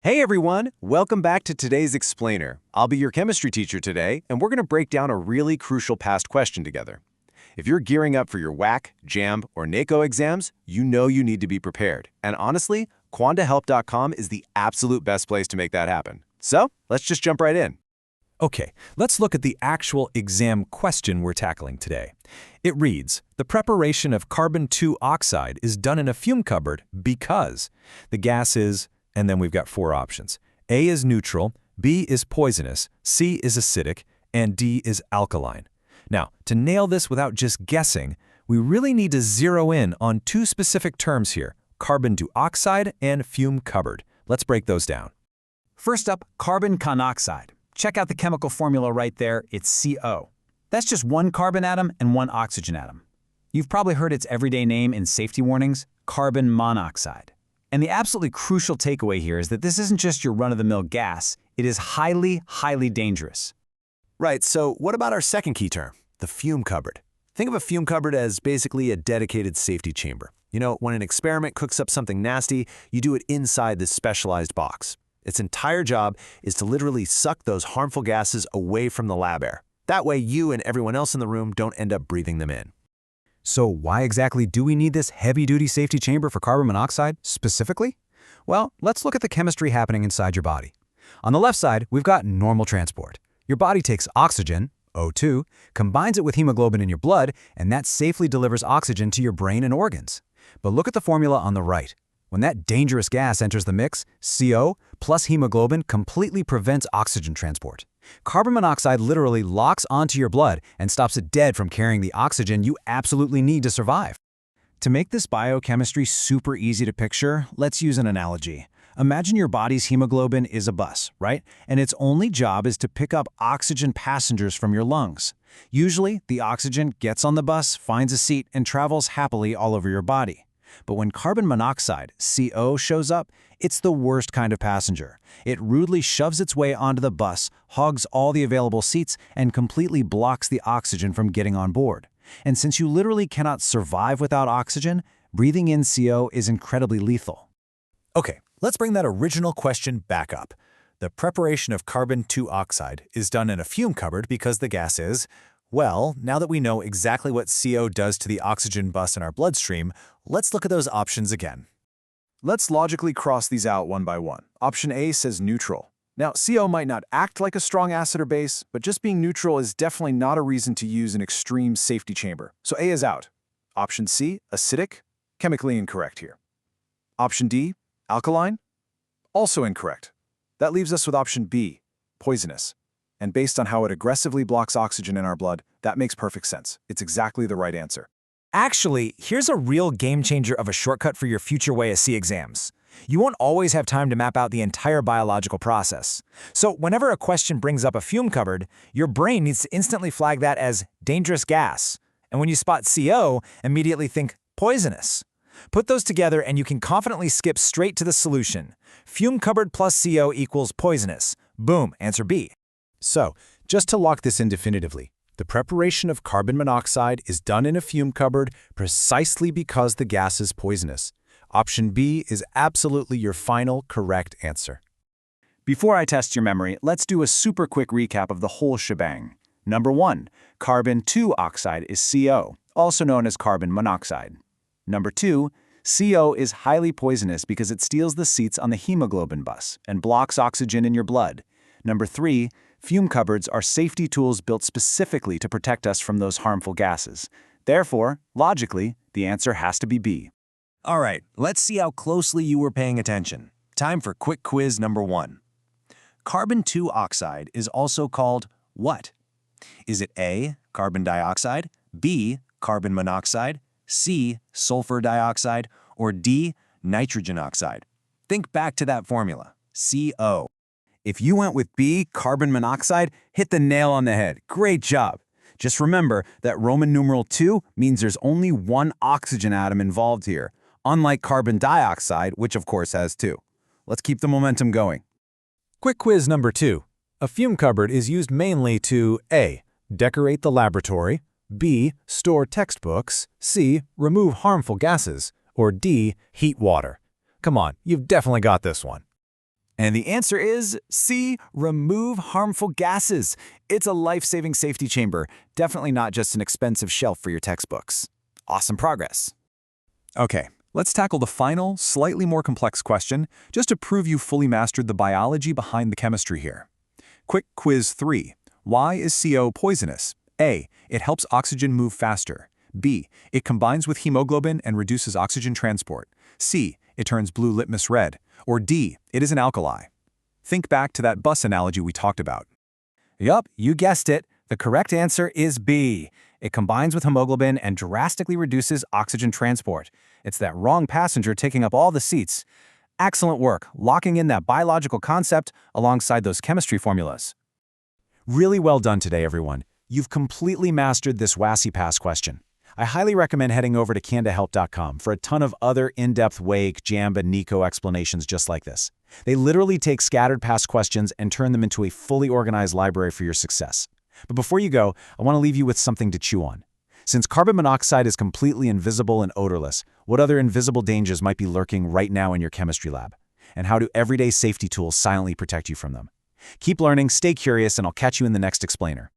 Hey everyone, welcome back to today's Explainer. I'll be your chemistry teacher today, and we're going to break down a really crucial past question together. If you're gearing up for your WAEC, JAMB, or NECO exams, you know you need to be prepared. And honestly, QandAHelp.com is the absolute best place to make that happen. So, let's just jump right in. Okay, let's look at the actual exam question we're tackling today. It reads, the preparation of carbon-2 oxide is done in a fume cupboard because the gas is, and then we've got four options. A is neutral, B is poisonous, C is acidic, and D is alkaline. Now, to nail this without just guessing, we really need to zero in on two specific terms here, carbon-2 and fume cupboard. Let's break those down. First up, carbon monoxide. Check out the chemical formula right there, it's CO. That's just one carbon atom and one oxygen atom. You've probably heard its everyday name in safety warnings, carbon monoxide. And the absolutely crucial takeaway here is that this isn't just your run-of-the-mill gas, it is highly, highly dangerous. Right, so what about our second key term, the fume cupboard? Think of a fume cupboard as basically a dedicated safety chamber. You know, when an experiment cooks up something nasty, you do it inside this specialized box. Its entire job is to literally suck those harmful gases away from the lab air. That way you and everyone else in the room don't end up breathing them in. So why exactly do we need this heavy-duty safety chamber for carbon monoxide specifically? Well, let's look at the chemistry happening inside your body. On the left side, we've got normal transport. Your body takes oxygen, O2, combines it with hemoglobin in your blood, and that safely delivers oxygen to your brain and organs. But look at the formula on the right. When that dangerous gas enters the mix, CO plus hemoglobin completely prevents oxygen transport. Carbon monoxide literally locks onto your blood and stops it dead from carrying the oxygen you absolutely need to survive. To make this biochemistry super easy to picture, let's use an analogy. Imagine your body's hemoglobin is a bus, right? And its only job is to pick up oxygen passengers from your lungs. Usually, the oxygen gets on the bus, finds a seat, and travels happily all over your body. But when carbon monoxide, CO, shows up, it's the worst kind of passenger. It rudely shoves its way onto the bus, hogs all the available seats, and completely blocks the oxygen from getting on board. And since you literally cannot survive without oxygen, breathing in CO is incredibly lethal. Okay, let's bring that original question back up. The preparation of carbon-2 oxide is done in a fume cupboard because the gas is, well, now that we know exactly what CO does to the oxygen bus in our bloodstream, let's look at those options again. Let's logically cross these out one by one. Option A says neutral. Now, CO might not act like a strong acid or base, but just being neutral is definitely not a reason to use an extreme safety chamber. So A is out. Option C, acidic, chemically incorrect here. Option D, alkaline, also incorrect. That leaves us with option B, poisonous. And based on how it aggressively blocks oxygen in our blood, that makes perfect sense. It's exactly the right answer. Actually, here's a real game changer of a shortcut for your future WAEC exams. You won't always have time to map out the entire biological process. So whenever a question brings up a fume cupboard, your brain needs to instantly flag that as dangerous gas. And when you spot CO, immediately think poisonous. Put those together and you can confidently skip straight to the solution. Fume cupboard plus CO equals poisonous. Boom, answer B. So, just to lock this in definitively, the preparation of carbon monoxide is done in a fume cupboard precisely because the gas is poisonous. Option B is absolutely your final correct answer. Before I test your memory, let's do a super quick recap of the whole shebang. Number 1, carbon-2 oxide is CO, also known as carbon monoxide. Number 2, CO is highly poisonous because it steals the seats on the hemoglobin bus and blocks oxygen in your blood. Number 3, fume cupboards are safety tools built specifically to protect us from those harmful gases. Therefore, logically, the answer has to be B. All right, let's see how closely you were paying attention. Time for quick quiz number 1. Carbon-2 oxide is also called what? Is it A, carbon dioxide, B, carbon monoxide, C, sulfur dioxide, or D, nitrogen oxide? Think back to that formula, CO. If you went with B, carbon monoxide, hit the nail on the head. Great job. Just remember that Roman numeral 2 means there's only one oxygen atom involved here, unlike carbon dioxide, which of course has 2. Let's keep the momentum going. Quick quiz number 2. A fume cupboard is used mainly to A, decorate the laboratory, B, store textbooks, C, remove harmful gases, or D, heat water. Come on, you've definitely got this one. And the answer is C, remove harmful gases. It's a life-saving safety chamber, definitely not just an expensive shelf for your textbooks. Awesome progress. Okay, let's tackle the final, slightly more complex question, just to prove you fully mastered the biology behind the chemistry here. Quick quiz 3. Why is CO poisonous? A. It helps oxygen move faster. B. It combines with hemoglobin and reduces oxygen transport. C. It turns blue litmus red. Or D. It is an alkali. Think back to that bus analogy we talked about. Yup, you guessed it. The correct answer is B. It combines with hemoglobin and drastically reduces oxygen transport. It's that wrong passenger taking up all the seats. Excellent work, locking in that biological concept alongside those chemistry formulas. Really well done today, everyone. You've completely mastered this WASI Pass question. I highly recommend heading over to QandAHelp.com for a ton of other in-depth WAEC, JAMB, and NECO explanations just like this. They literally take scattered past questions and turn them into a fully organized library for your success. But before you go, I want to leave you with something to chew on. Since carbon monoxide is completely invisible and odorless, what other invisible dangers might be lurking right now in your chemistry lab? And how do everyday safety tools silently protect you from them? Keep learning, stay curious, and I'll catch you in the next explainer.